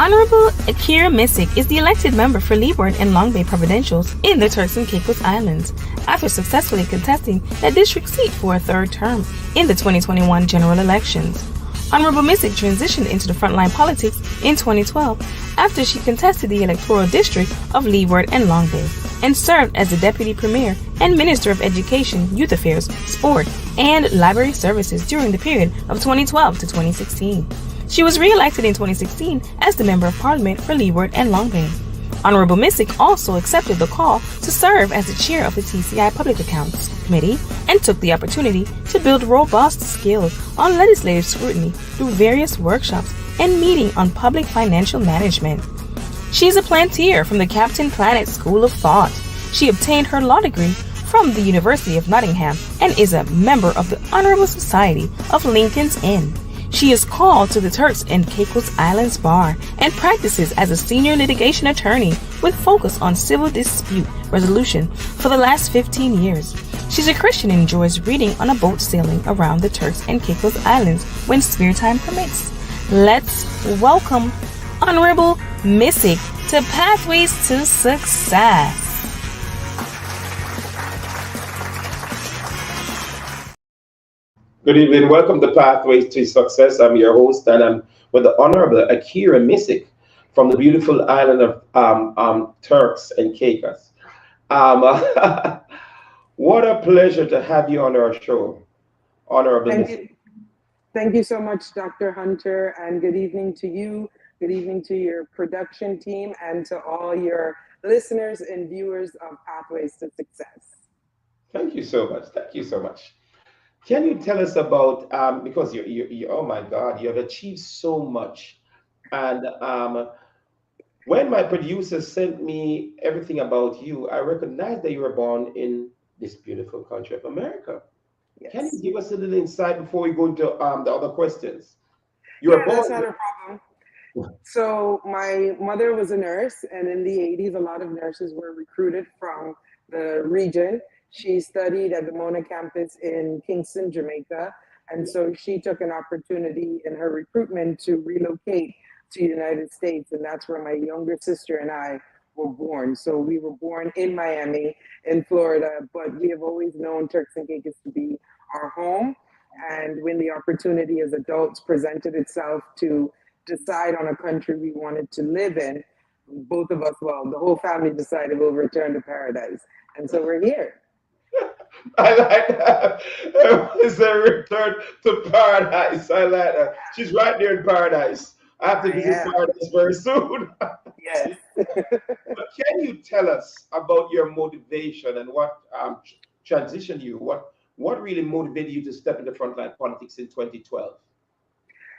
Honorable Akierra Missick is the elected member for Leeward and Long Bay Provincials in the Turks and Caicos Islands after successfully contesting that district seat for a third term in the 2021 general elections. Honorable Missick transitioned into the frontline politics in 2012 after she contested the electoral district of Leeward and Long Bay and served as the Deputy Premier and Minister of Education, Youth Affairs, Sport, and Library Services during the period of 2012 to 2016. She was re-elected in 2016 as the Member of Parliament for Leeward and Long Bay. Honorable Missick also accepted the call to serve as the chair of the TCI Public Accounts Committee and took the opportunity to build robust skills on legislative scrutiny through various workshops and meeting on public financial management. She is a plantier from the Captain Planet School of Thought. She obtained her law degree from the University of Nottingham and is a member of the Honorable Society of Lincoln's Inn. She is called to the Turks and Caicos Islands Bar and practices as a senior litigation attorney with focus on civil dispute resolution for the last 15 years. She's a Christian and enjoys reading on a boat sailing around the Turks and Caicos Islands when spare time permits. Let's welcome Honorable Missick to Pathways to Success. Good evening. Welcome to Pathways to Success. I'm your host, and I'm with the Honorable Akierra Missick from the beautiful island of Turks and Caicos. What a pleasure to have you on our show, Honorable Missick. Thank you so much, Dr. Hunter, and good evening to you. Good evening to your production team and to all your listeners and viewers of Pathways to Success. Thank you so much. Thank you so much. Can you tell us about, because you oh my God, you have achieved so much. And when my producer sent me everything about you, I recognized that you were born in this beautiful country of America. Yes. Can you give us a little insight before we go into the other questions? That's not a problem. So my mother was a nurse, and in the 80s, a lot of nurses were recruited from the region. She studied at the Mona campus in Kingston, Jamaica. And so she took an opportunity in her recruitment to relocate to the United States. And that's where my younger sister and I were born. So we were born in Miami, in Florida, but we have always known Turks and Caicos to be our home. And when the opportunity as adults presented itself to decide on a country we wanted to live in, both of us, well, the whole family decided we'll return to paradise. And so we're here. I like that. It's a return to paradise. I like that. She's right there in paradise. I have to visit paradise very soon. Yes. But can you tell us about your motivation and what transitioned you? What really motivated you to step into frontline politics in 2012?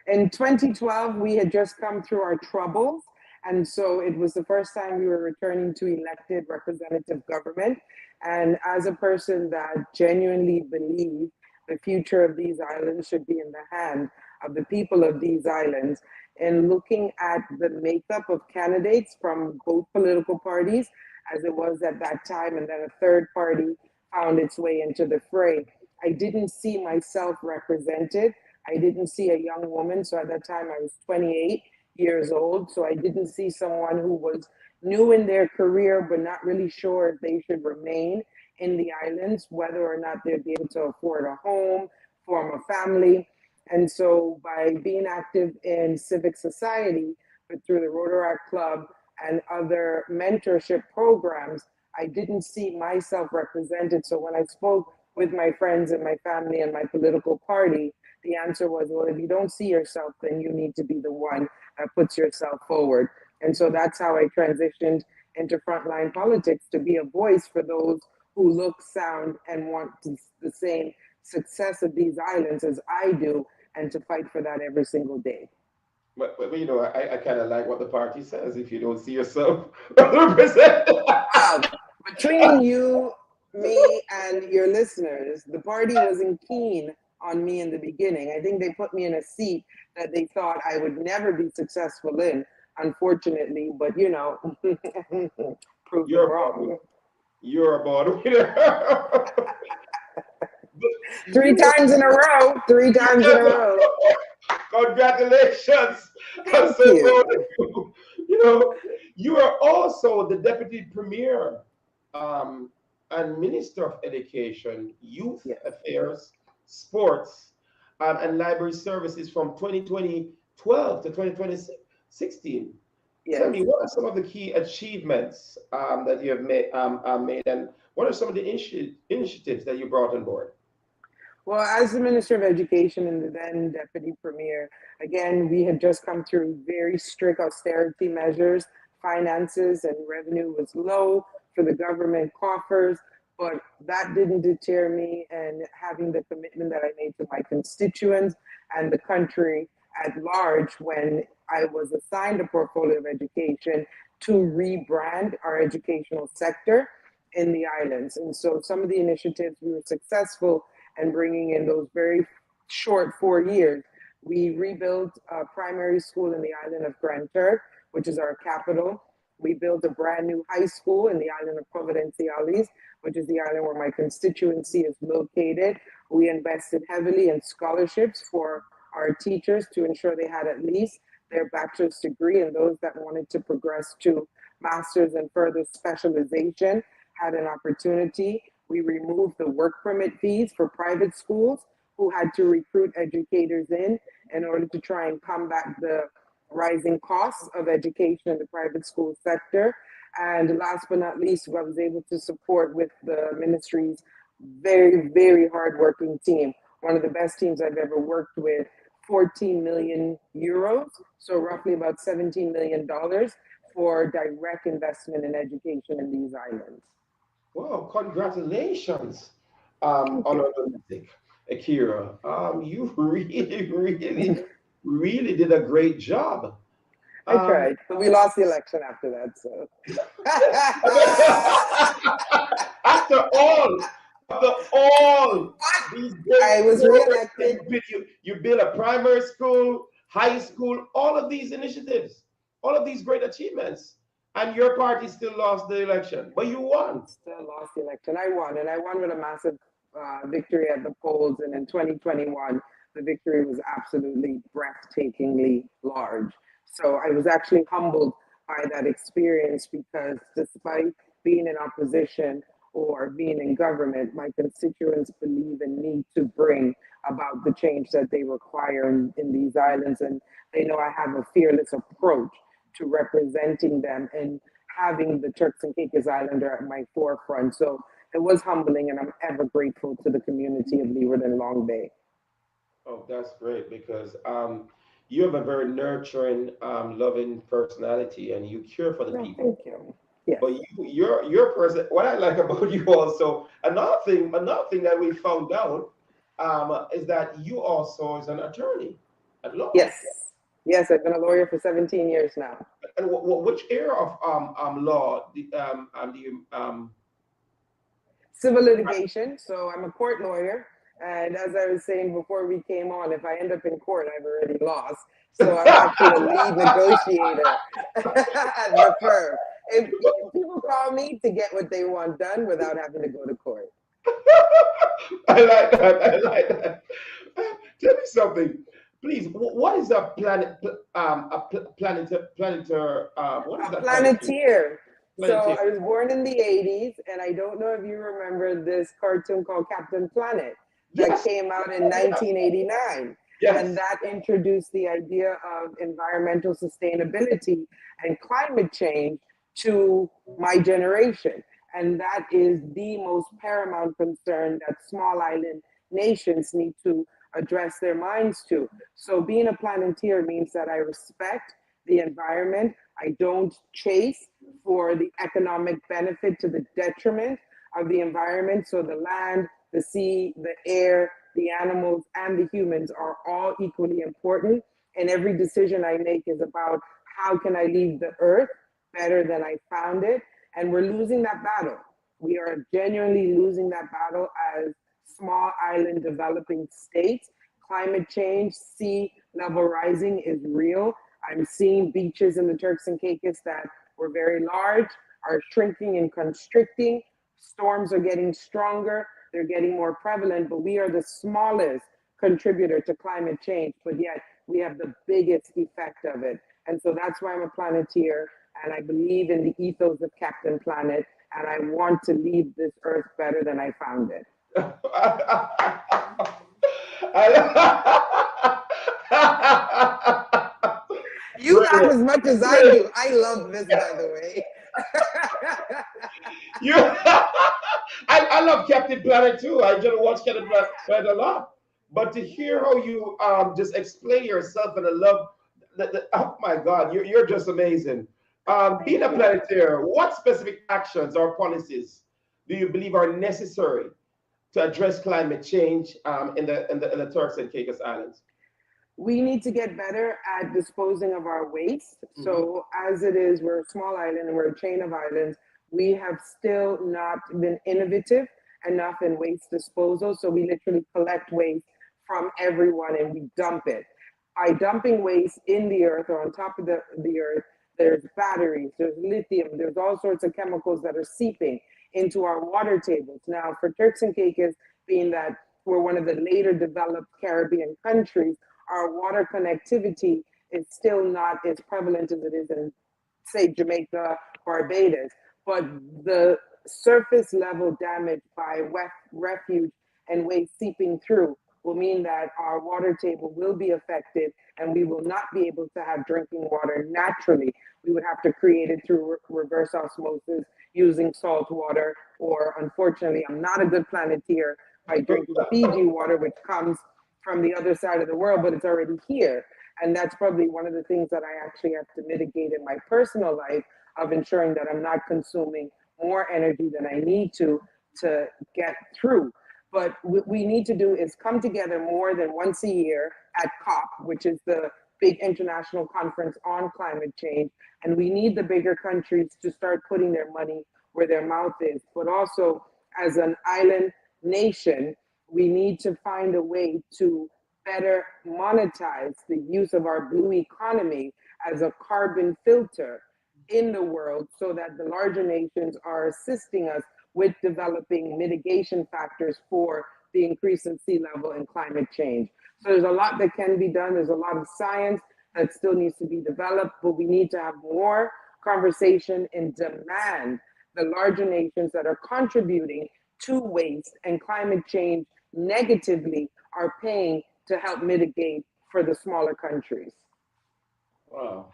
In 2012, we had just come through our troubles. And so it was the first time we were returning to elected representative government. And as a person that genuinely believed the future of these islands should be in the hand of the people of these islands, and looking at the makeup of candidates from both political parties, as it was at that time, and then a third party found its way into the fray, I didn't see myself represented. I didn't see a young woman. So at that time, I was 28 years old. So I didn't see someone who was new in their career, but not really sure if they should remain in the islands, whether or not they'd be able to afford a home, form a family. And so by being active in civic society, but through the Rotaract Club and other mentorship programs, I didn't see myself represented. So when I spoke with my friends and my family and my political party, the answer was, well, if you don't see yourself, then you need to be the one that puts yourself forward. And so that's how I transitioned into frontline politics, to be a voice for those who look, sound, and want the same success of these islands as I do, and to fight for that every single day. But you know, I kind of like what the party says. If you don't see yourself represented. Between you, me, and your listeners, the party wasn't keen on me in the beginning. I think they put me in a seat that they thought I would never be successful in, unfortunately, but you know, prove them wrong. You're a born winner. 3 times in a row. 3 times in a row. Congratulations. Thank you. You know, you are also the deputy premier um, and minister of education, youth Yes, affairs, sports, and library services from 2012 to 2016. Tell yes. me, what are some of the key achievements that you have made, and what are some of the initiatives that you brought on board? Well, as the Minister of Education and the then Deputy Premier, again, we had just come through very strict austerity measures. Finances and revenue was low for the government coffers, but that didn't deter me and having the commitment that I made to my constituents and the country at large when I was assigned a portfolio of education to rebrand our educational sector in the islands. And so some of the initiatives we were successful and bringing in those very short 4 years. We rebuilt a primary school in the island of Grand Turk, which is our capital. We built a brand new high school in the island of Providenciales, which is the island where my constituency is located. We invested heavily in scholarships for our teachers to ensure they had at least their bachelor's degree, and those that wanted to progress to master's and further specialization had an opportunity. We removed the work permit fees for private schools who had to recruit educators in order to try and combat the rising costs of education in the private school sector. And last but not least, I was able to support with the ministry's very, very hardworking team, one of the best teams I've ever worked with, 14 million euros, so roughly about $17 million for direct investment in education in these islands. Well, congratulations, Thank you. Honorable Missick, Akira. You really, really, really did a great job. I Um, tried, but we lost the election after that. So after all, after all these I great was progress that reelected. you built a primary school, high school, all of these initiatives, all of these great achievements, and your party still lost the election, but you won. Still lost the election. I won, and I won with a massive victory at the polls. And in 2021, the victory was absolutely breathtakingly large. So I was actually humbled by that experience because despite being in opposition or being in government, my constituents believe in me to bring about the change that they require in these islands. And they know I have a fearless approach to representing them and having the Turks and Caicos Islander at my forefront. So it was humbling, and I'm ever grateful to the community of Leeward and Long Bay. Oh, that's great because you have a very nurturing, loving personality, and you care for the No, people. thank you. Yes. But your person. What I like about you also, another thing that we found out is that you also is an attorney at law. Yes. Yes, I've been a lawyer for 17 years now. And which area of law do you Civil litigation. So I'm a court lawyer. And as I was saying before we came on, if I end up in court, I've already lost. So I'm actually the lead negotiator at the firm. If people call me to get what they want done without having to go to court. I like that. I like that. Tell me something, please. What is a planeter? What is A that planeter? planeteer. So Planeteer. I was born in the 80s, and I don't know if you remember this cartoon called Captain Planet that Yes. came out in 1989. And Yes. that introduced the idea of environmental sustainability and climate change to my generation. And that is the most paramount concern that small island nations need to address their minds to. So being a planeteer means that I respect the environment. I don't chase for the economic benefit to the detriment of the environment. So the land, the sea, the air, the animals, and the humans are all equally important. And every decision I make is about how can I leave the earth better than I found it. And we're losing that battle. We are genuinely losing that battle as small island developing states. Climate change, sea level rising is real. I'm seeing beaches in the Turks and Caicos that were very large are shrinking and constricting. Storms are getting stronger. They're getting more prevalent, but we are the smallest contributor to climate change, but yet we have the biggest effect of it. And so that's why I'm a planeteer, and I believe in the ethos of Captain Planet, and I want to leave this earth better than I found it. You laugh as much as I do. I love this, by the way. You, I love Captain Planet too. I just watch Captain Planet a lot. But to hear how you just explain yourself, and I love oh my God, you're just amazing. Being a planeteer, what specific actions or policies do you believe are necessary to address climate change in the Turks and Caicos Islands? We need to get better at disposing of our waste. Mhm. So as it is, we're a small island and we're a chain of islands. We have still not been innovative enough in waste disposal. So we literally collect waste from everyone and we dump it. By dumping waste in the earth or on top of the earth, there's batteries, there's lithium, there's all sorts of chemicals that are seeping into our water tables. Now, for Turks and Caicos, being that we're one of the later developed Caribbean countries, our water connectivity is still not as prevalent as it is in, say, Jamaica, Barbados. But the surface level damage by refuge and waste seeping through will mean that our water table will be affected and we will not be able to have drinking water naturally. We would have to create it through reverse osmosis using salt water, or unfortunately, I'm not a good planeteer by drinking Fiji water, which comes from the other side of the world, but it's already here. And that's probably one of the things that I actually have to mitigate in my personal life, of ensuring that I'm not consuming more energy than I need to get through. But what we need to do is come together more than once a year at COP, which is the big international conference on climate change. And we need the bigger countries to start putting their money where their mouth is. But also, as an island nation, we need to find a way to better monetize the use of our blue economy as a carbon filter in the world, so that the larger nations are assisting us with developing mitigation factors for the increase in sea level and climate change. So there's a lot that can be done. There's a lot of science that still needs to be developed, but we need to have more conversation and demand the larger nations that are contributing to waste and climate change negatively are paying to help mitigate for the smaller countries. Wow,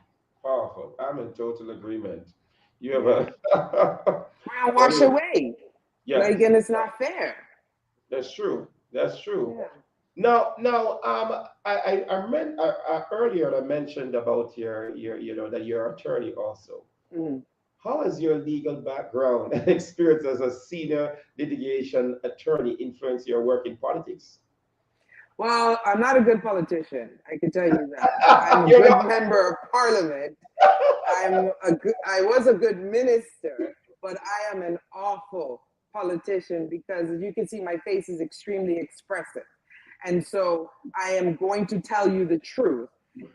powerful. I'm in total agreement. You have Yeah. a We're gonna wash away. yes, Like, and it's not fair. that's true. That's true. Yeah. Now, earlier I mentioned about that you're an attorney also. Mm. How has your legal background and experience as a senior litigation attorney influenced your work in politics? Well, I'm not a good politician. I can tell you that. I'm a You're good not. member of parliament. I was a good minister, but I am an awful politician because, as you can see, my face is extremely expressive. And so I am going to tell you the truth.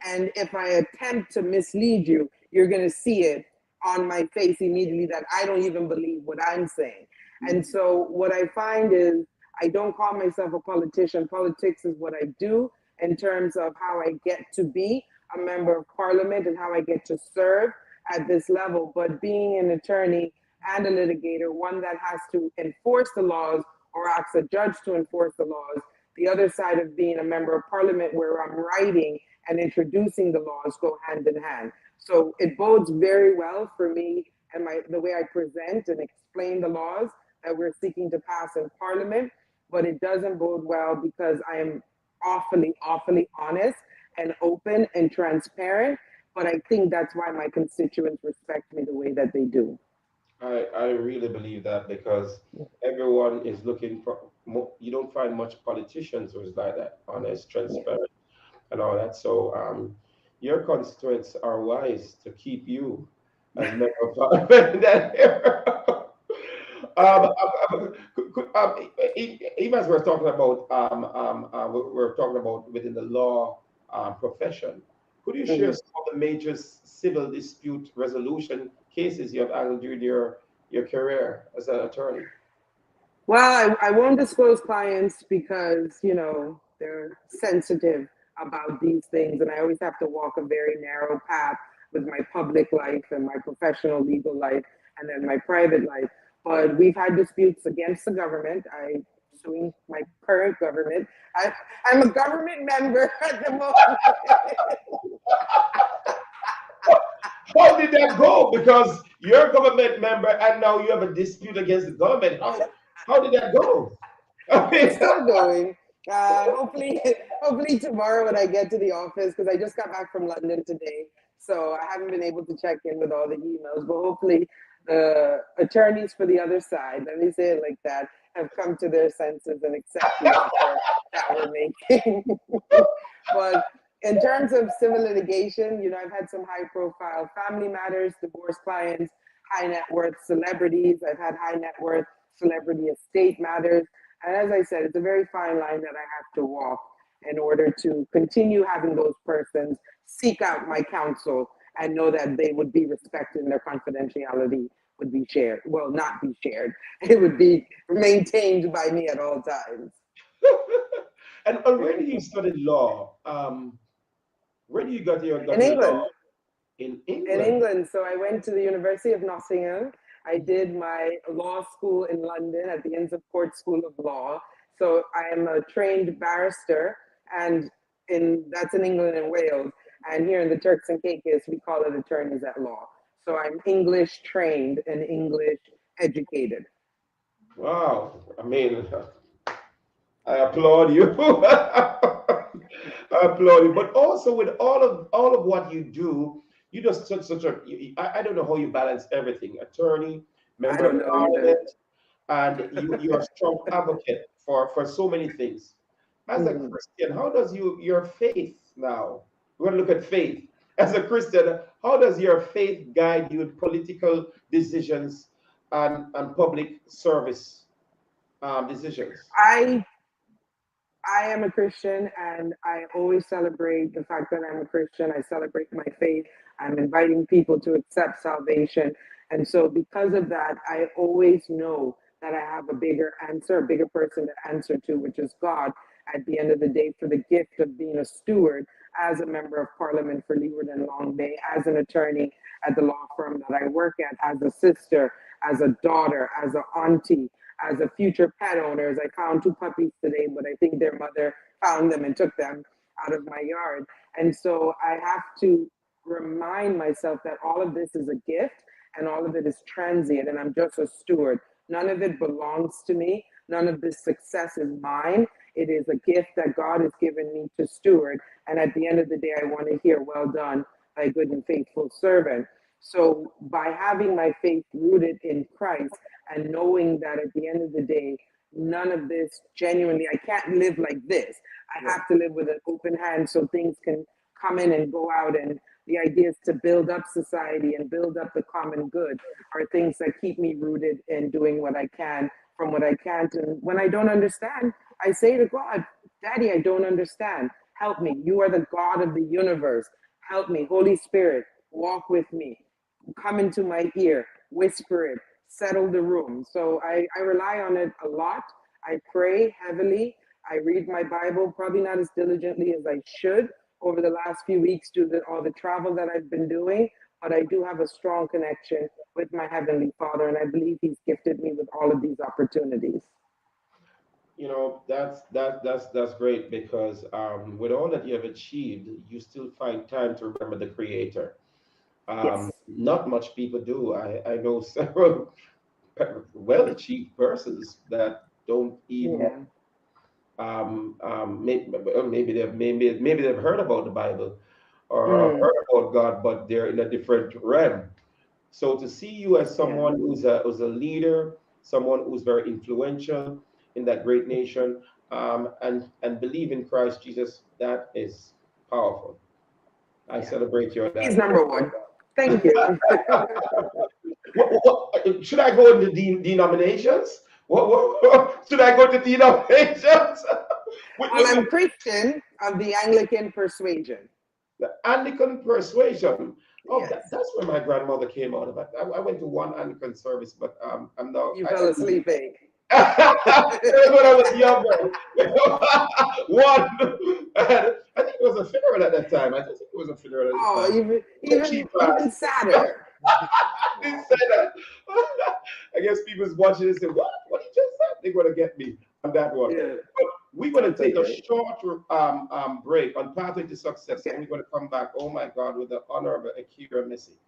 And if I attempt to mislead you, you're going to see it on my face immediately that I don't even believe what I'm saying. And so what I find is, I don't call myself a politician. Politics is what I do in terms of how I get to be a member of parliament and how I get to serve at this level. But being an attorney and a litigator, one that has to enforce the laws or ask a judge to enforce the laws, the other side of being a member of parliament where I'm writing and introducing the laws go hand in hand. So it bodes very well for me and the way I present and explain the laws that we're seeking to pass in parliament, but it doesn't bode well because I am awfully, awfully honest and open and transparent. But I think that's why my constituents respect me the way that they do. I really believe that because everyone is looking for you don't find much politicians who's like that, honest, Yeah. transparent, and all that. So your constituents are wise to keep you as member of parliament. um, Even as we're talking about we're talking about within the law profession, could you share Mhm. some of the major civil dispute resolution cases you have handled during your career as an attorney? Well, I won't disclose clients because, they're sensitive. about these things, and I always have to walk a very narrow path with my public life and my professional legal life and then my private life. But we've had disputes against the government. I suing my current government. I'm a government member at the moment. How did that go? Because you're a government member and now you have a dispute against the government. How did that go? It's still going. Hopefully tomorrow when I get to the office, because I just got back from London today, so I haven't been able to check in with all the emails. But hopefully the attorneys for the other side, let me say it like that, have come to their senses and accept the offer that we're making. But in terms of civil litigation, I've had some high-profile family matters, divorce clients, high net worth celebrities. I've had high net worth celebrity estate matters. And as I said, it's a very fine line that I have to walk in order to continue having those persons seek out my counsel and know that they would be respected and their confidentiality would be shared. Well, not be shared. It would be maintained by me at all times. And where did you study law? Where do you got your In England. law? In In England. So I went to the University of Nottingham. I did my law school in London at the Inns of Court School of Law. So I am a trained barrister, and that's in England and Wales. And here in the Turks and Caicos, we call it attorneys at law. So I'm English trained and English educated. Wow. I mean, I applaud you. I applaud you. But also with all of what you do, you just such a I don't know how you balance everything. Attorney, I member don't of know either. parliament, and you're a strong advocate for so many things. As a Christian, how does your faith now? We're going to look at faith. As a Christian, how does your faith guide you in political decisions and public service decisions? I am a Christian, and I always celebrate the fact that I'm a Christian. I celebrate my faith. I'm inviting people to accept salvation. And so, because of that, I always know that I have a bigger answer, a bigger person to answer to, which is God, at the end of the day, for the gift of being a steward as a member of parliament for Leeward and Long Bay, as an attorney at the law firm that I work at, as a sister, as a daughter, as an auntie, as a future pet owners. I found 2 puppies today, but I think their mother found them and took them out of my yard. And so I have to remind myself that all of this is a gift and all of it is transient, and I'm just a steward. None of it belongs to me. None of this success is mine. It is a gift that God has given me to steward. And at the end of the day, I want to hear, well done, thy good and faithful servant. So by having my faith rooted in Christ and knowing that at the end of the day, none of this genuinely, I can't live like this. I have to live with an open hand so things can come in and go out. And the idea is to build up society and build up the common good are things that keep me rooted in doing what I can from what I can't. And when I don't understand, I say to God, Daddy, I don't understand. Help me. You are the God of the universe. Help me. Holy Spirit, walk with me. Come into my ear, whisper it, settle the room. So I rely on it a lot. I pray heavily. I read my Bible, probably not as diligently as I should over the last few weeks due to all the travel that I've been doing. But I do have a strong connection with my Heavenly Father, and I believe He's gifted me with all of these opportunities. You know, that's great because with all that you have achieved, you still find time to remember the Creator. Yes. Not much people do. I know several well-achieved persons that don't even Yeah. maybe they've heard about the Bible or Mm. heard about God, but they're in a different realm. So to see you as Yeah. someone who's a leader, someone who's very influential in that great nation, and believe in Christ Jesus, that is powerful. I Yeah. celebrate you on He's that. number one. Thank you. Should I go into denominations? Should I go to denominations? Well, I'm Christian of the Anglican persuasion. The Anglican persuasion. Oh, Yes. that's where my grandmother came out of. I went to one Anglican service, but I'm now. You fell asleep, eh? It was when I was younger. One. And I think it was a funeral at that time. I don't think it was a funeral at the Oh, time. even She even passed. even sadder. Didn't say that. I guess people's watching and say, "What? What did you just say?" They're gonna get me on that one. Yeah, But we're gonna that's take a okay. short break on Pathway to Success, and Okay. we're gonna come back. Oh my God, with the honorable Akierra Missy.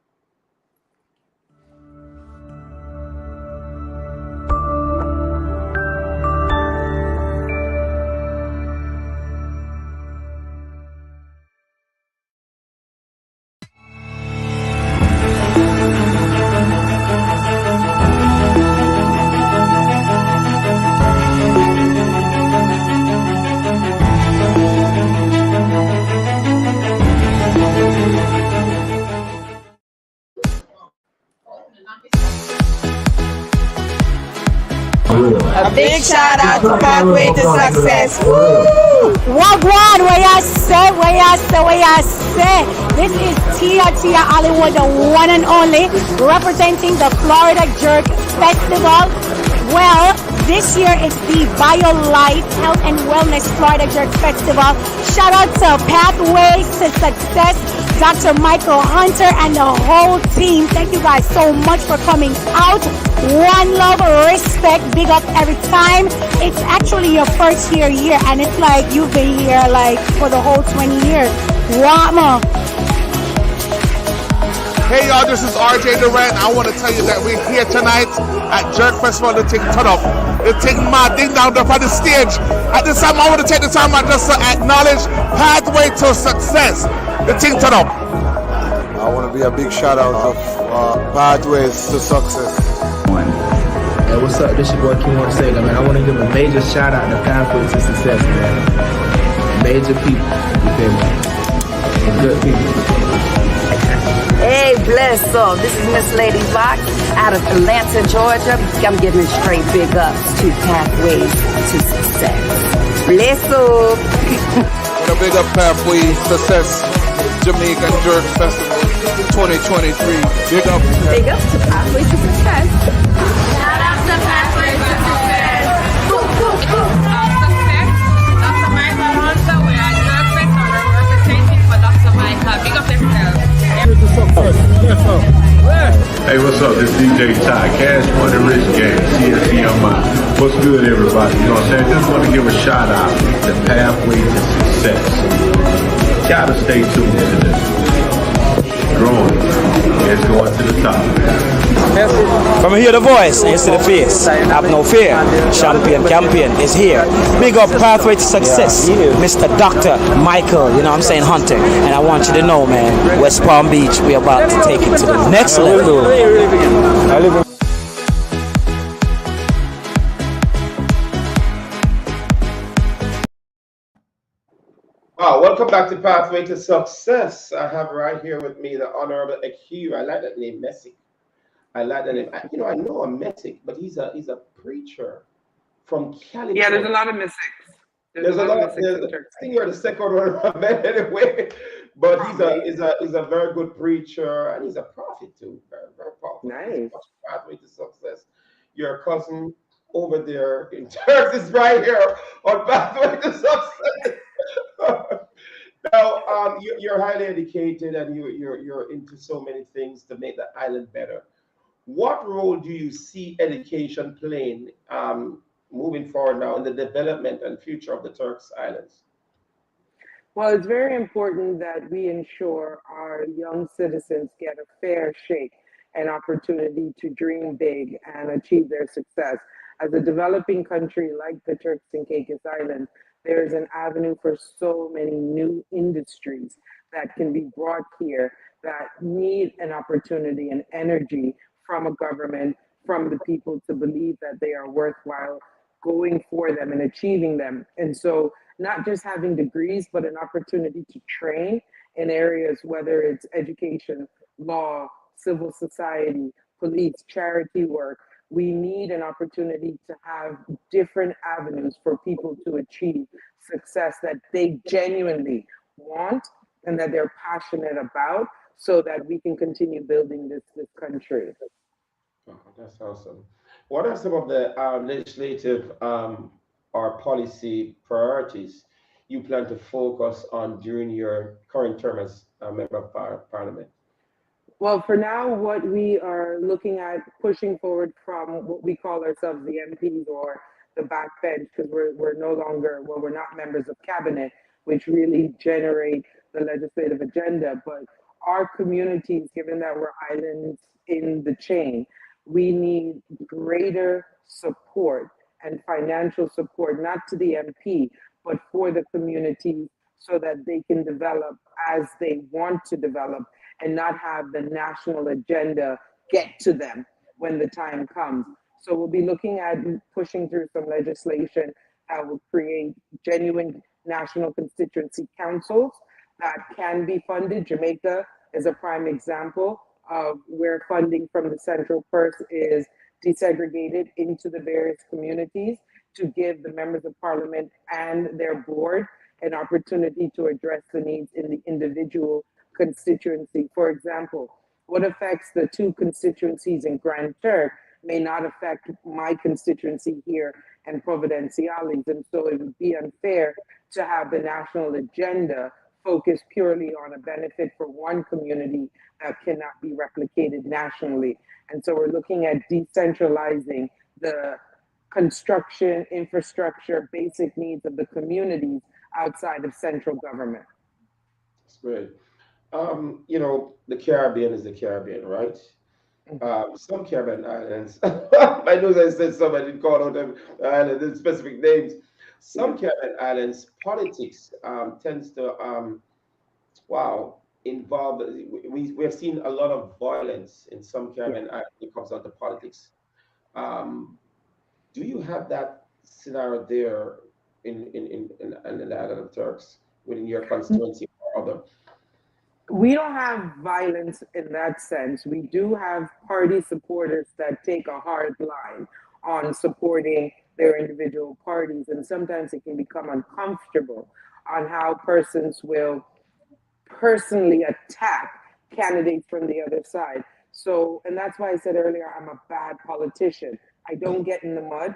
A big shout out to Pathway to Success. Wagwan, where you say, where you say, where you say. This is Tia Hollywood, the one and only, representing the Florida Jerk Festival. Well, this year it's the BioLife Health and Wellness Florida Jerk Festival. Shout out to Pathways to Success, Dr. Michael Hunter, and the whole team. Thank you guys so much for coming out. One love, respect, big up every time. It's actually your first year, and it's like you've been here like for the whole 20 years. Wama. Hey y'all, this is RJ Durant. I want to tell you that we're here tonight at Jerk Festival. The thing turn up. The thing mad ding down there on the stage. At this time, I want to take the time out just to acknowledge Pathway to Success. The thing turn up. I want to be a big shout out of Pathways to Success. Hey, what's up? This your boy Kimon Sailor, man. I want to give a major shout out to Pathway to Success, man. Major people, you feel me? Good people. Hey, bless up. This is Miss Lady Fox out of Atlanta, Georgia. I'm giving straight big ups to Pathways to Success. Bless up. Want to big up Pathways to Success Jamaican Jerk Festival 2023. Big up. Big ups to Pathways to Success. Shout out to Pathways to Success. Dr. Michael Hunter, we are Jerk Fest and we're representing for Dr. Michael. Big up yourself. Hey, what's up? This DJ Ty, Cash Money Rich Gang, CSCMI. What's good, everybody? You know what I'm saying? Just want to give a shout out to Pathway to Success. Gotta stay tuned into this. Growing. It's going to the top. From hear the voice and you see the face, have no fear. Champion campaign is here. Big up Pathway to Success, Mr. Dr. Michael, you know what I'm saying, Hunter. And I want you to know, man, West Palm Beach, we're about to take it to the next level. Wow, welcome back to Pathway to Success. I have right here with me the Honorable Akierra. I like that name, Missick. I like that name. I know a Missick, but he's a preacher from California. Yeah, there's a lot of Missicks. There's a lot. I think you're the second one I met anyway. But he's a very good preacher and he's a prophet too. Very, very powerful. Nice. Pathway to Success. Your cousin over there in Turks is right here on Pathway to Success. Now, you're highly educated and you're into so many things to make the island better. What role do you see education playing moving forward now in the development and future of the Turks Islands? Well, it's very important that we ensure our young citizens get a fair shake and opportunity to dream big and achieve their success. As a developing country like the Turks and Caicos Islands, there is an avenue for so many new industries that can be brought here that need an opportunity and energy from a government, from the people to believe that they are worthwhile going for them and achieving them. And so not just having degrees, but an opportunity to train in areas, whether it's education, law, civil society, police, charity work. We need an opportunity to have different avenues for people to achieve success that they genuinely want and that they're passionate about so that we can continue building this country. Oh, that's awesome. What are some of the legislative or policy priorities you plan to focus on during your current term as a member of Parliament? Well, for now, what we are looking at pushing forward from what we call ourselves the MPs or the backbench, because we're no longer, well, we're not members of cabinet, which really generate the legislative agenda. But our communities, given that we're islands in the chain, we need greater support and financial support, not to the MP, but for the communities so that they can develop as they want to develop and not have the national agenda get to them when the time comes. So we'll be looking at pushing through some legislation that will create genuine national constituency councils that can be funded. Jamaica is a prime example of where funding from the central purse is desegregated into the various communities to give the members of parliament and their board an opportunity to address the needs in the individual constituency. For example, what affects the two constituencies in Grand Turk may not affect my constituency here in Providenciales. And so it would be unfair to have the national agenda focus purely on a benefit for one community that cannot be replicated nationally. And so we're looking at decentralizing the construction, infrastructure, basic needs of the communities outside of central government. That's great. The Caribbean is the Caribbean, right? Some Caribbean islands, I know I said some, I didn't call out them islands in specific names. Some Caribbean islands, politics tends to, involve, we have seen a lot of violence in some Caribbean islands when it comes down to politics. Do you have that scenario there in the island of Turks within your constituency or other? We don't have violence in that sense. We do have party supporters that take a hard line on supporting their individual parties, and sometimes it can become uncomfortable on how persons will personally attack candidates from the other side. So, and that's why I said earlier, I'm a bad politician. I don't get in the mud.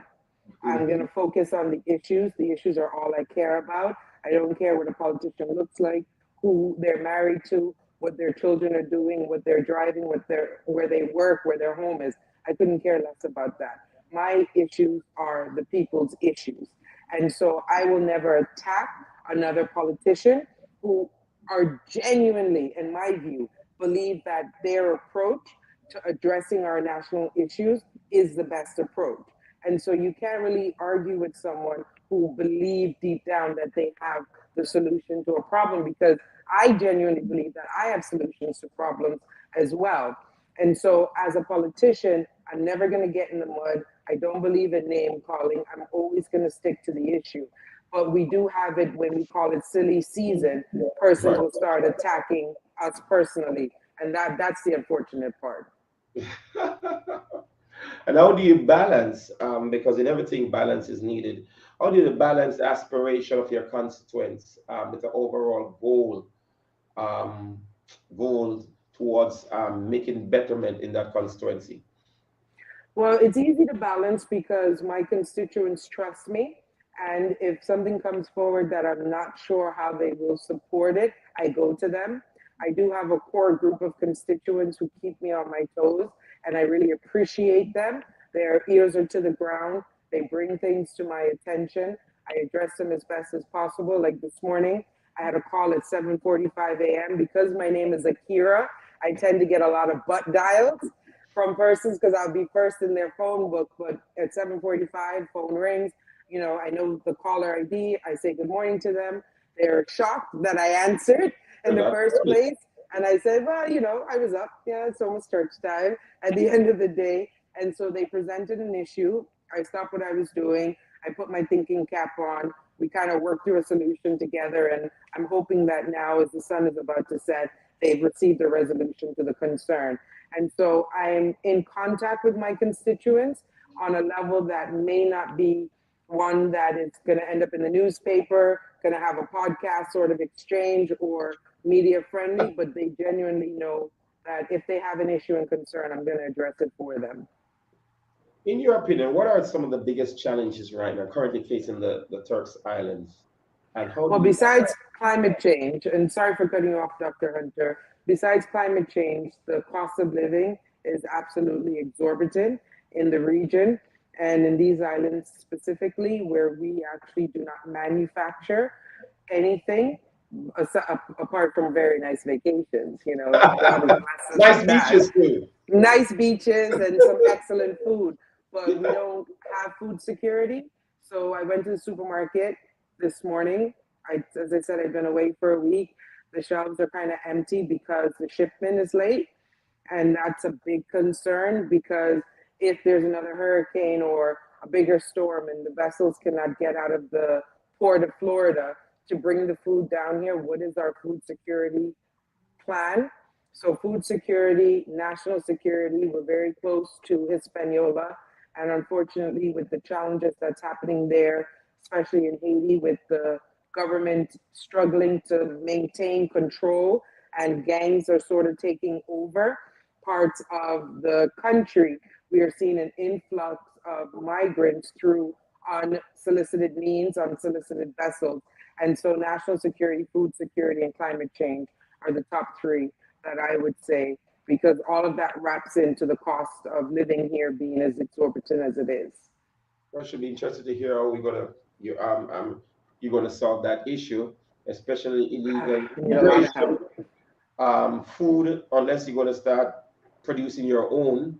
I'm going to focus on the issues. The issues are all I care about. I don't care what a politician looks like, who they're married to, what their children are doing, what they're driving, where they work, where their home is. I couldn't care less about that. My issues are the people's issues. And so I will never attack another politician who are genuinely, in my view, believe that their approach to addressing our national issues is the best approach. And so you can't really argue with someone who believes deep down that they have the solution to a problem, because I genuinely believe that I have solutions to problems as well. And so as a politician, I'm never going to get in the mud. I don't believe in name calling. I'm always going to stick to the issue. But we do have it when we call it silly season, persons will start attacking us personally. And that's the unfortunate part. And how do you balance, because in everything balance is needed, how do you balance the aspiration of your constituents with the overall goal towards making betterment in that constituency? Well, it's easy to balance because my constituents trust me. And if something comes forward that I'm not sure how they will support it, I go to them. I do have a core group of constituents who keep me on my toes, and I really appreciate them. Their ears are to the ground. They bring things to my attention. I address them as best as possible. Like this morning, I had a call at 7:45 a.m. Because my name is Akierra, I tend to get a lot of butt dials from persons because I'll be first in their phone book. But at 7:45, phone rings. I know the caller ID. I say good morning to them. They're shocked that I answered in the first place. And I said, well, I was up. Yeah, it's almost church time at the end of the day. And so they presented an issue. I stopped what I was doing. I put my thinking cap on. We kind of worked through a solution together. And I'm hoping that now, as the sun is about to set, they've received a resolution to the concern. And so I'm in contact with my constituents on a level that may not be one that is going to end up in the newspaper, going to have a podcast sort of exchange or media friendly, but they genuinely know that if they have an issue and concern, I'm going to address it for them. In your opinion, what are some of the biggest challenges right now currently facing the Turks Islands? And how do Well, you besides climate change, and sorry for cutting you off, Dr. Hunter, besides climate change, the cost of living is absolutely exorbitant in the region and in these islands specifically, where we actually do not manufacture anything apart from very nice vacations. You know, God has blessed us nice with that. beaches too? Nice beaches and some excellent food, but we don't have food security. So I went to the supermarket this morning. As I said, I've been away for a week. The shelves are kind of empty because the shipment is late. And that's a big concern because if there's another hurricane or a bigger storm and the vessels cannot get out of the port of Florida to bring the food down here, what is our food security plan? So food security, national security, we're very close to Hispaniola. And unfortunately, with the challenges that's happening there, especially in Haiti, with the government struggling to maintain control and gangs are sort of taking over parts of the country, we are seeing an influx of migrants through unsolicited means, unsolicited vessels. And so national security, food security, and climate change are the top three that I would say, because all of that wraps into the cost of living here being as exorbitant as it is. I should be interested to hear how you're gonna solve that issue, especially illegal immigration, food, unless you're gonna start producing your own.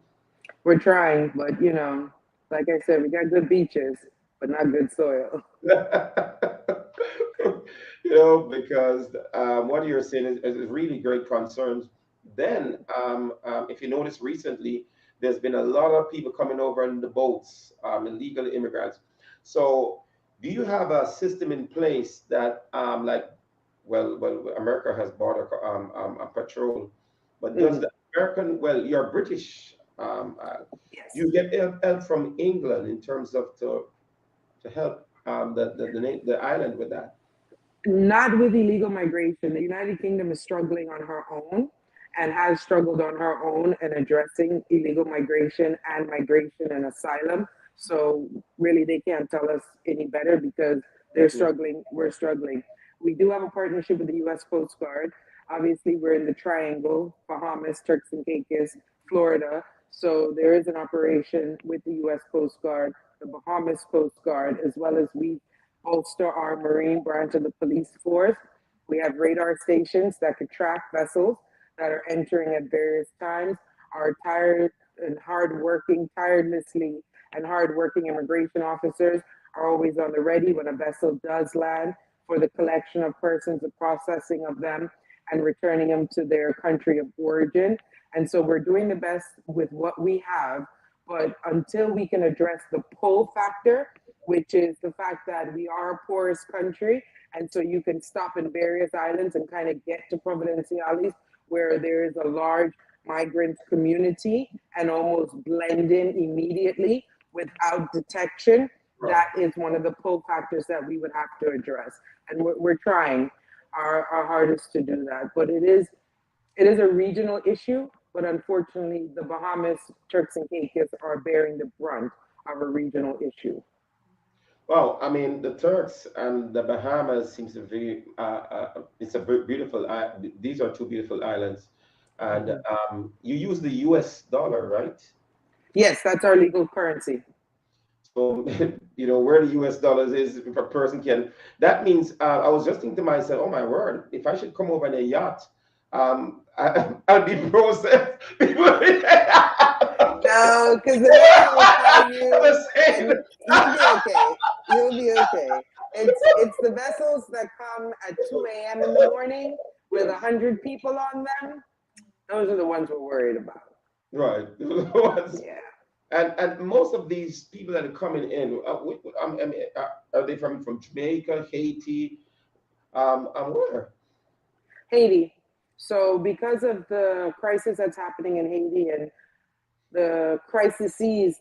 We're trying, but you know, like I said, we got good beaches, but not good soil. You know, because what you're saying is really great concerns. Then, if you notice recently, there's been a lot of people coming over in the boats, illegal immigrants. So, do you have a system in place that, well, America has bought a patrol, but does the American, well, you're British, Yes. you get help from England in terms of to help the island with that? Not with illegal migration. The United Kingdom is struggling on her own and has struggled on her own in addressing illegal migration and asylum. So really, they can't tell us any better because they're struggling. We're struggling. We do have a partnership with the U.S. Coast Guard. Obviously, we're in the triangle: Bahamas, Turks and Caicos, Florida. So there is an operation with the U.S. Coast Guard, the Bahamas Coast Guard, as well as we bolster our marine branch of the police force. We have radar stations that could track vessels that are entering at various times. Our tirelessly and hardworking immigration officers are always on the ready when a vessel does land for the collection of persons, the processing of them, and returning them to their country of origin. And so we're doing the best with what we have, but until we can address the pull factor, which is the fact that we are a porous country, and so you can stop in various islands and kind of get to Providenciales, where there is a large migrant community and almost blend in immediately without detection. That is one of the pull factors that we would have to address, and we're trying our hardest to do that. But it is a regional issue, but unfortunately, the Bahamas, Turks and Caicos are bearing the brunt of a regional issue. Well, I mean, the Turks and the Bahamas seems to be, it's a beautiful, these are two beautiful islands. And you use the US dollar, right? Yes, that's our legal currency. So, you know, where the US dollars is, if a person can, that means, I was just thinking to myself, oh my word, if I should come over in a yacht, I'll be processed. No, because the man will call you. You'll be okay. You'll be okay. It's the vessels that come at 2 a.m. in the morning with 100 people on them. Those are the ones we're worried about. Right. Yeah. And most of these people that are coming in, are they from Jamaica, Haiti, where? Haiti. So because of the crisis that's happening in Haiti and the crises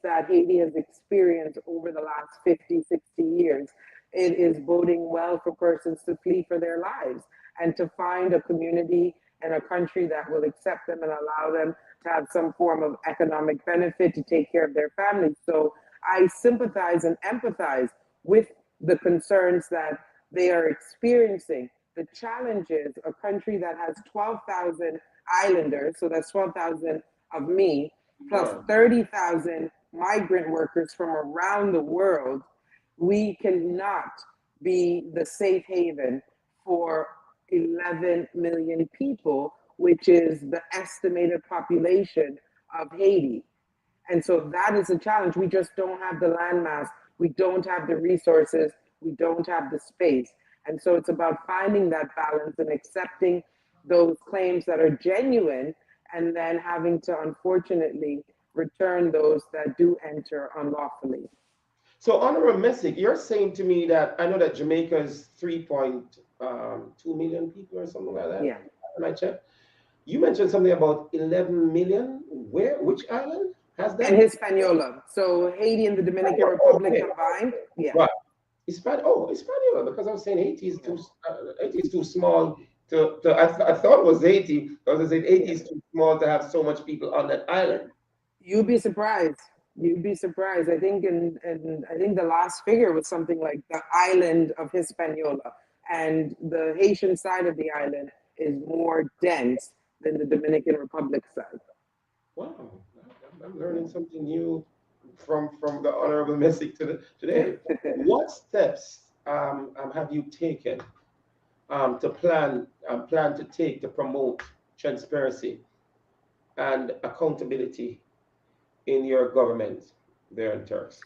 that Haiti has experienced over the last 50, 60 years, it is boding well for persons to flee for their lives and to find a community and a country that will accept them and allow them to have some form of economic benefit to take care of their families. So I sympathize and empathize with the concerns that they are experiencing. The challenge is a country that has 12,000 islanders, so that's 12,000 of me, plus 30,000 migrant workers from around the world. We cannot be the safe haven for 11 million people, which is the estimated population of Haiti. And so that is a challenge. We just don't have the landmass. We don't have the resources. We don't have the space. And so it's about finding that balance and accepting those claims that are genuine, and then having to, unfortunately, return those that do enter unlawfully. So, Honorable Missick, you're saying to me that I know that Jamaica is 3.2 million people or something like that. Yeah. When I checked, you mentioned something about 11 million. Where? Which island has that? And Hispaniola. So Haiti and the Dominican Republic combined. Yeah. Right. Hispaniola, because I was saying Haiti is too small I thought it was Haiti. I was saying Haiti is too small to have so much people on that island. You'd be surprised. You'd be surprised. I think I think the last figure was something like the island of Hispaniola, and the Haitian side of the island is more dense than the Dominican Republic side. Wow, I'm learning something new from the Honorable Missick today. What steps have you taken to plan to take to promote transparency and accountability in your government there in Turks?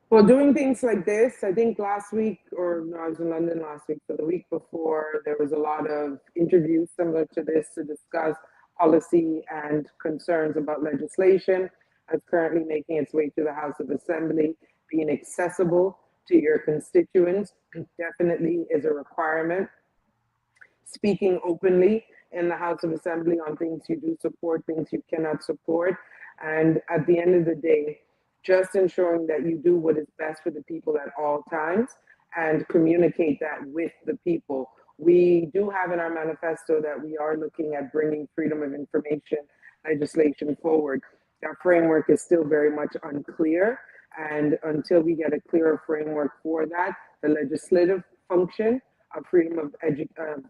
Well, doing things like this, I think last week, or no, I was in London last week, but the week before, there was a lot of interviews similar to this to discuss policy and concerns about legislation that's currently making its way to the House of Assembly. Being accessible to your constituents definitely is a requirement. Speaking openly in the House of Assembly on things you do support, things you cannot support. And at the end of the day, just ensuring that you do what is best for the people at all times and communicate that with the people. We do have in our manifesto that we are looking at bringing freedom of information legislation forward. That framework is still very much unclear. And until we get a clearer framework for that, the legislative function of freedom of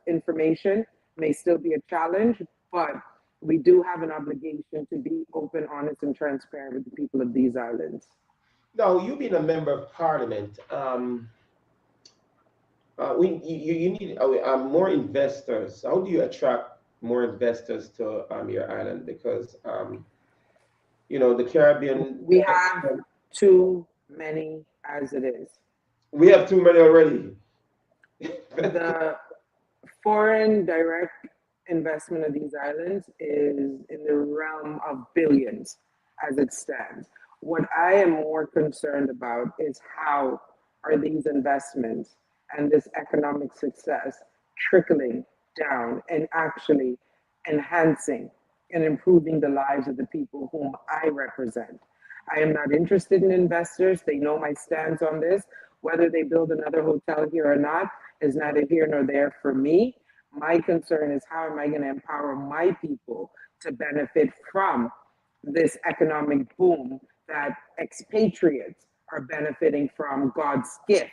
information may still be a challenge, but we do have an obligation to be open, honest, and transparent with the people of these islands. Now, you being a member of parliament, you need more investors. How do you attract more investors to your island? Because, the Caribbean... We have too many as it is. We have too many already. The foreign direct investment of these islands is in the realm of billions as it stands. What I am more concerned about is how are these investments and this economic success trickling down and actually enhancing and improving the lives of the people whom I represent. I am not interested in investors. They know my stance on this. Whether they build another hotel here or not is neither here nor there for me. My concern is how am I going to empower my people to benefit from this economic boom that expatriates are benefiting from God's gift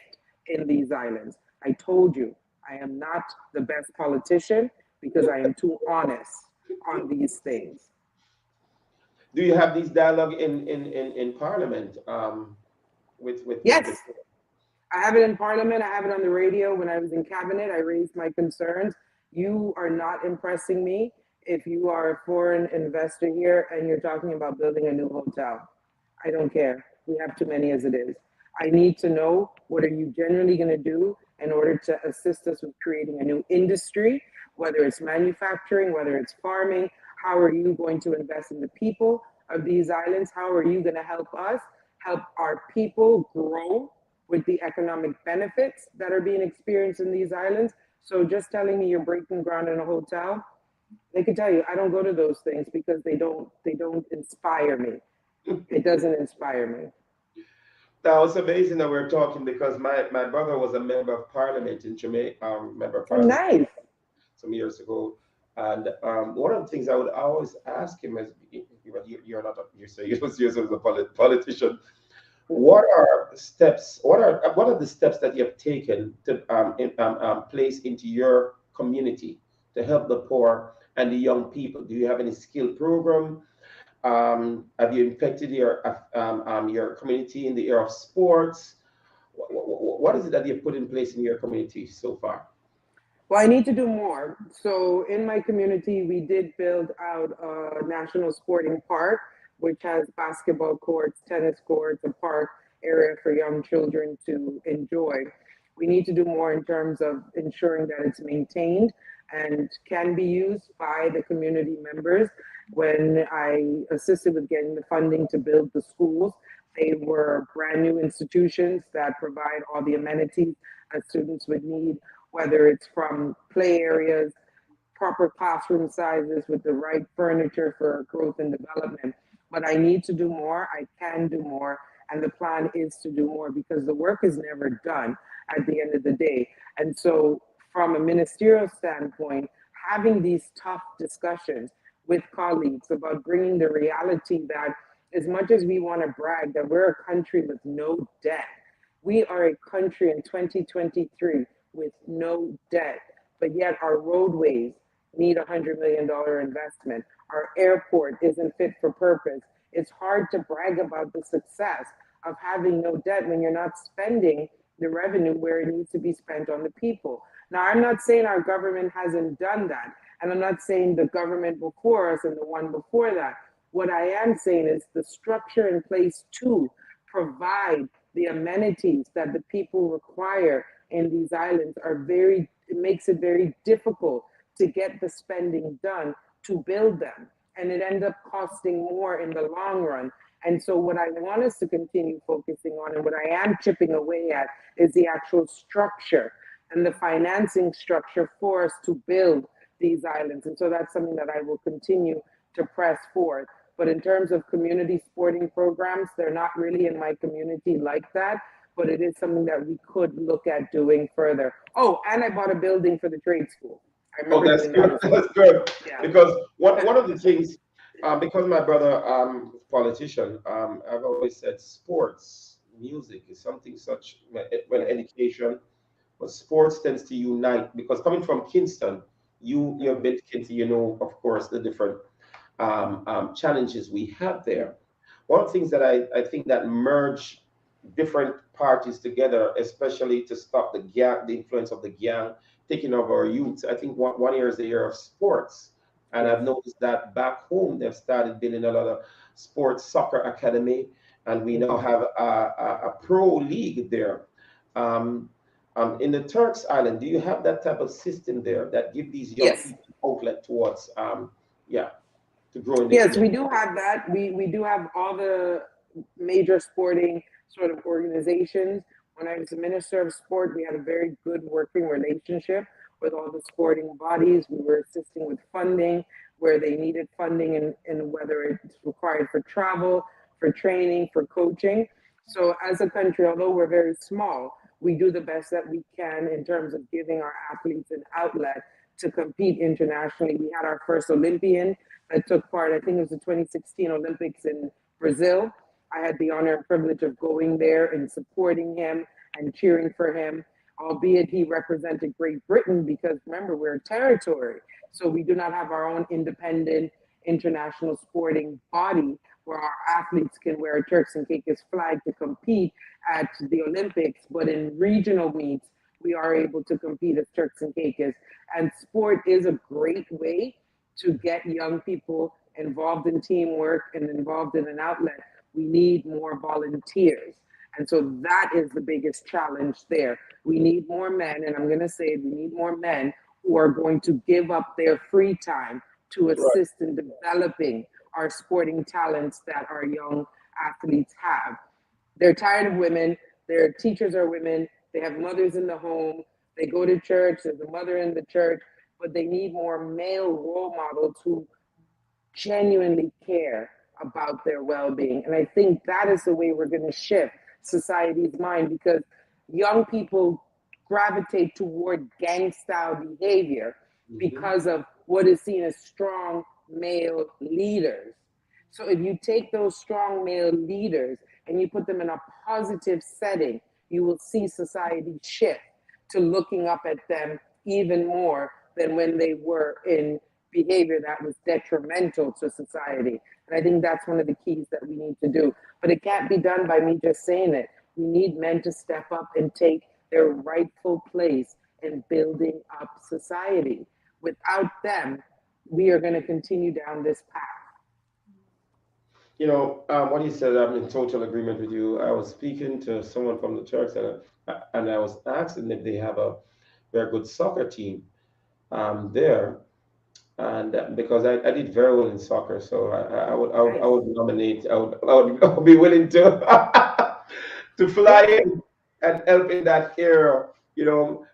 in these islands. I told you, I am not the best politician because I am too honest on these things. Do you have these dialogue in Parliament with Yes. I have it in Parliament. I have it on the radio. When I was in cabinet, I raised my concerns. You are not impressing me if you are a foreign investor here and you're talking about building a new hotel. I don't care. We have too many as it is. I need to know, what are you generally going to do in order to assist us with creating a new industry, whether it's manufacturing, whether it's farming. How are you going to invest in the people of these islands? How are you going to help us help our people grow with the economic benefits that are being experienced in these islands? So just telling me you're breaking ground in a hotel, they can tell you I don't go to those things because they don't inspire me. It doesn't inspire me. Now, it's amazing that we're talking because my brother was a member of parliament in Jamaica, member of parliament nice. some years ago. And one of the things I would always ask him is, you're not a, you're a politician. What are steps? What are the steps that you have taken to place into your community to help the poor and the young people? Do you have any skill program? Have you impacted your community in the area of sports? What is it that you've put in place in your community so far? Well, I need to do more. So in my community, we did build out a national sporting park, which has basketball courts, tennis courts, a park area for young children to enjoy. We need to do more in terms of ensuring that it's maintained and can be used by the community members. When I assisted with getting the funding to build the schools, they were brand new institutions that provide all the amenities that students would need, whether it's from play areas, proper classroom sizes with the right furniture for growth and development. But I need to do more, I can do more, and the plan is to do more because the work is never done at the end of the day. And so from a ministerial standpoint, having these tough discussions with colleagues about bringing the reality that as much as we want to brag that we're a country with no debt, we are a country in 2023 with no debt, but yet our roadways need $100 million investment. Our airport isn't fit for purpose. It's hard to brag about the success of having no debt when you're not spending the revenue where it needs to be spent on the people. Now, I'm not saying our government hasn't done that, and I'm not saying the government before us and the one before that. What I am saying is the structure in place to provide the amenities that the people require in these islands it makes it very difficult to get the spending done to build them. And it ends up costing more in the long run. And so what I want us to continue focusing on and what I am chipping away at is the actual structure and the financing structure for us to build these islands. And so that's something that I will continue to press forward. But in terms of community sporting programs, they're not really in my community like that, but it is something that we could look at doing further. Oh, and I bought a building for the trade school. I remember that's good. That's good. Yeah. Because one of the things, because my brother, politician, I've always said sports, music is something such when education, but sports tends to unite. Because coming from Kingston, you've been to Kingston, you know, of course, the different challenges we have there. One of the things that I think that merge different parties together, especially to stop the influence of the gang taking over our youth. I think one year is the year of sports. And I've noticed that back home, they've started building a lot of sports soccer academy. And we now have a pro league there. In the Turks Island, do you have that type of system there that give these young people outlet towards, to grow in the Yes, we do have that. We do have all the major sporting sort of organizations. When I was the Minister of Sport, we had a very good working relationship with all the sporting bodies. We were assisting with funding where they needed funding and whether it's required for travel, for training, for coaching. So as a country, although we're very small, we do the best that we can in terms of giving our athletes an outlet to compete internationally. We had our first Olympian that took part, I think it was the 2016 Olympics in Brazil. I had the honor and privilege of going there and supporting him and cheering for him, albeit he represented Great Britain because remember, we're a territory. So we do not have our own independent international sporting body where our athletes can wear a Turks and Caicos flag to compete at the Olympics, but in regional meets, we are able to compete as Turks and Caicos. And sport is a great way to get young people involved in teamwork and involved in an outlet. We need more volunteers. And so that is the biggest challenge there. We need more men, and I'm going to say we need more men who are going to give up their free time to assist in developing our sporting talents that our young athletes have. They're tired of women. Their teachers are women. They have mothers in the home. They go to church. There's a mother in the church, but they need more male role models who genuinely care about their well-being. And I think that is the way we're going to shift society's mind, because young people gravitate toward gang-style behavior because of what is seen as strong male leaders. So if you take those strong male leaders and you put them in a positive setting, you will see society shift to looking up at them even more than when they were in behavior that was detrimental to society. And I think that's one of the keys that we need to do. But it can't be done by me just saying it. We need men to step up and take their rightful place in building up society. Without them, we are going to continue down this path. You know, what you said, I'm in total agreement with you. I was speaking to someone from the Turks, and I was asking if they have a very good soccer team there, and because I did very well in soccer, so I would nominate. I would be willing to to fly in and help in that era. You know,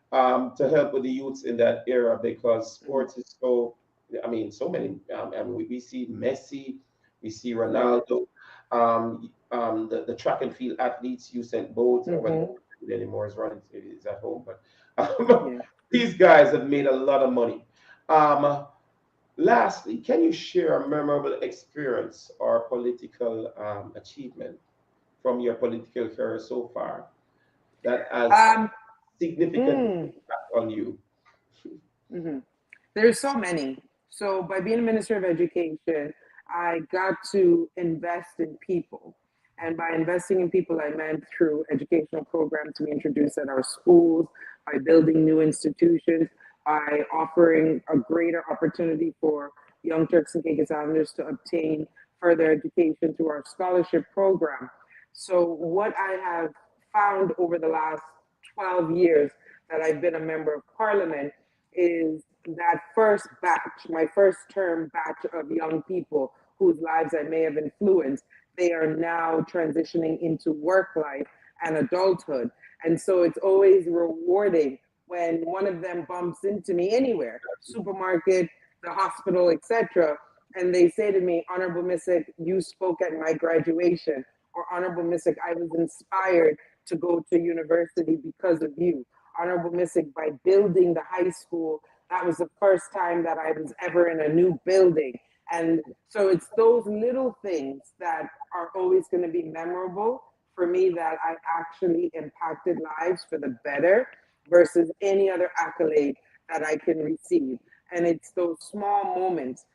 to help with the youths in that era because sports is so. I mean, so many. I mean, we see Messi, we see Ronaldo, the track and field athletes, Usain Bolt, well, anymore is running, is at home, but these guys have made a lot of money. Lastly, can you share a memorable experience or political achievement from your political career so far that has significant impact on you? There's so many. So by being a minister of education, I got to invest in people. And by investing in people, I meant through educational programs we introduced at our schools, by building new institutions, by offering a greater opportunity for young Turks and Caicos Islanders to obtain further education through our scholarship program. So what I have found over the last 12 years that I've been a member of parliament is that first batch, my first term batch of young people whose lives I may have influenced, they are now transitioning into work life and adulthood. And so it's always rewarding when one of them bumps into me anywhere, supermarket, the hospital, etc. And they say to me, Honorable Missick, you spoke at my graduation, or Honorable Missick, I was inspired to go to university because of you. Honorable Missick, by building the high school, that was the first time that I was ever in a new building. And so it's those little things that are always going to be memorable for me, that I actually impacted lives for the better versus any other accolade that I can receive. And it's those small moments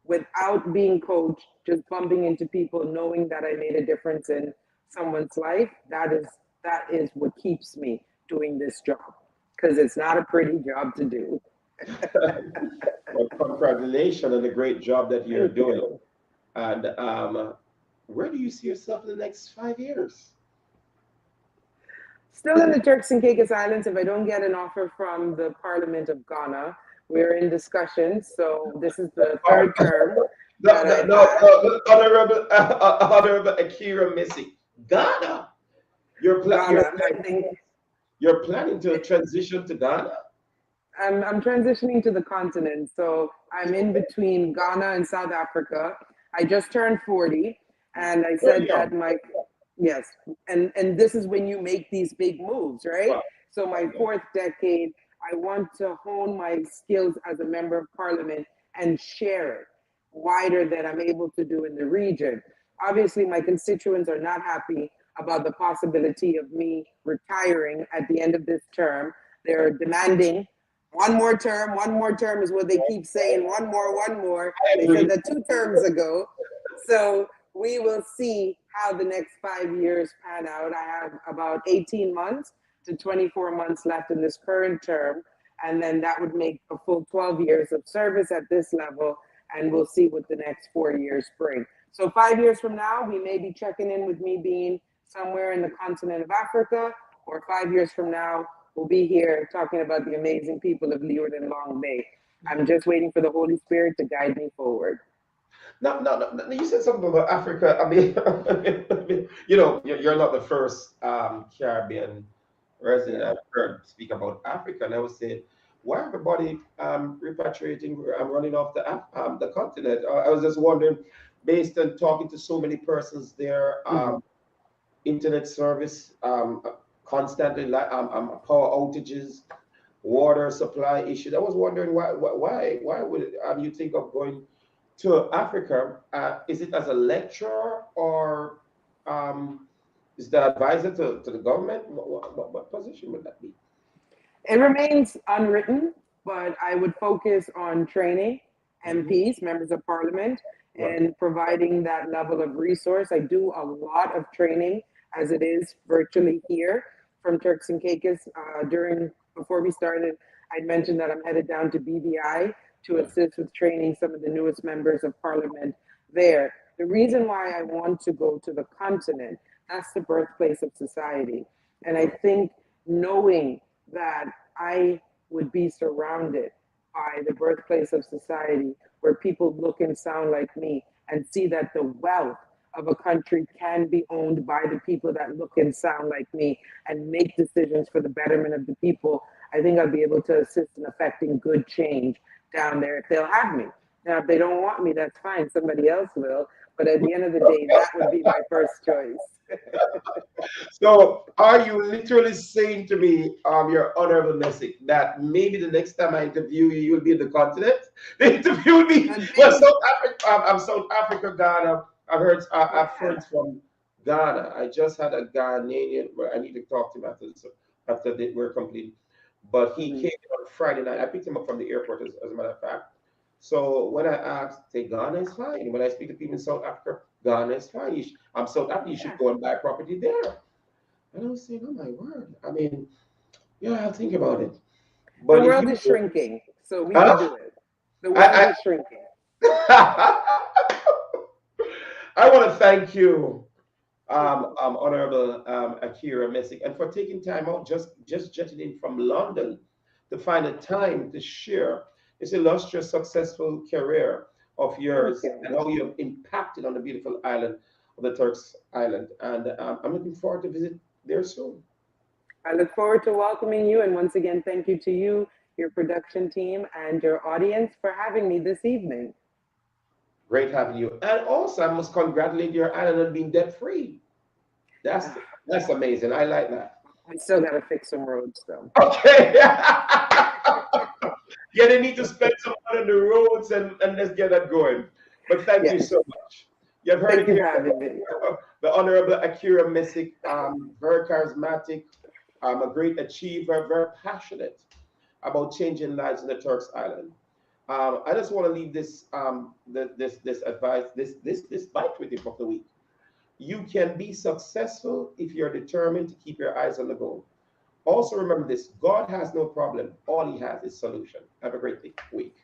without being coached, just bumping into people, knowing that I made a difference in someone's life. That is what keeps me doing this job, because it's not a pretty job to do. Well, congratulations on the great job that you're doing. And where do you see yourself in the next 5 years? Still in the Turks and Caicos Islands if I don't get an offer from the Parliament of Ghana. We're in discussions, so this is the third term. Honorable Akierra Missick, Ghana. You're planning to transition to Ghana? I'm transitioning to the continent, so I'm in between Ghana and South Africa. I just turned 40, and I said that yes, and this is when you make these big moves, right? Wow. So my fourth decade, I want to hone my skills as a member of parliament and share it wider than I'm able to do in the region. Obviously, my constituents are not happy about the possibility of me retiring at the end of this term. They're demanding one more term is what they keep saying, one more. They said that 2 terms ago. So we will see how the next 5 years pan out. I have about 18 months to 24 months left in this current term, and then that would make a full 12 years of service at this level, and we'll see what the next 4 years bring. So 5 years from now, we may be checking in with me being somewhere in the continent of Africa, or 5 years from now, we'll be here talking about the amazing people of Leeward and Long Bay. I'm just waiting for the Holy Spirit to guide me forward. No. You said something about Africa. I mean, you know, you're not the first Caribbean resident I've heard speak about Africa. And I was saying, why everybody repatriating, running off the continent? I was just wondering, based on talking to so many persons there, internet service constantly, power outages, water supply issues. I was wondering why would you think of going to Africa? Is it as a lecturer or um, is the advisor to the government? What position would that be? It remains unwritten, but I would focus on training MPs, members of parliament, Right. and providing that level of resource. I do a lot of training as it is virtually here from Turks and Caicos. Before we started, I mentioned that I'm headed down to BVI to assist with training some of the newest members of parliament there. The reason why I want to go to the continent, that's the birthplace of society. And I think knowing that I would be surrounded by the birthplace of society where people look and sound like me and see that the wealth of a country can be owned by the people that look and sound like me and make decisions for the betterment of the people. I think I'll be able to assist in affecting good change down there if they'll have me. Now, if they don't want me, that's fine. Somebody else will. But at the end of the day, that would be my first choice. So, are you literally saying to me, your honorable Missick, that maybe the next time I interview you, you'll be in the continent? The interview will be well, South Africa. I'm South Africa, Ghana. I've heard I've friends from Ghana. I just had a Ghanaian. Where I need to talk to him after we're complete. But he came on Friday night. I picked him up from the airport, as a matter of fact. So when I asked, say Ghana is fine. When I speak to people in South Africa, Ghana is fine. I'm South Africa. You should go and buy property there. And I was saying, oh my word. I mean, yeah, I'll think about it. But the world is shrinking, so we can do it. The world is shrinking. I want to thank you, Honorable Akierra Missick, and for taking time out, just jetting in from London to find a time to share this illustrious, successful career of yours and how you have impacted on the beautiful island of the Turks Island. And I'm looking forward to visit there soon. I look forward to welcoming you. And once again, thank you to you, your production team, and your audience for having me this evening. Great having you. And also, I must congratulate your island on being debt-free. That's amazing. I like that. I still got to fix some roads, though. Okay. Yeah, they need to spend some money on the roads and let's get that going. But thank you so much. You've heard it here. The Honorable Akierra Missick, very charismatic, a great achiever, very passionate about changing lives in the Turks Island. I just want to leave this this advice, this bite with you for the week. You can be successful if you're determined to keep your eyes on the goal. Also remember this: God has no problem; all He has is solution. Have a great week.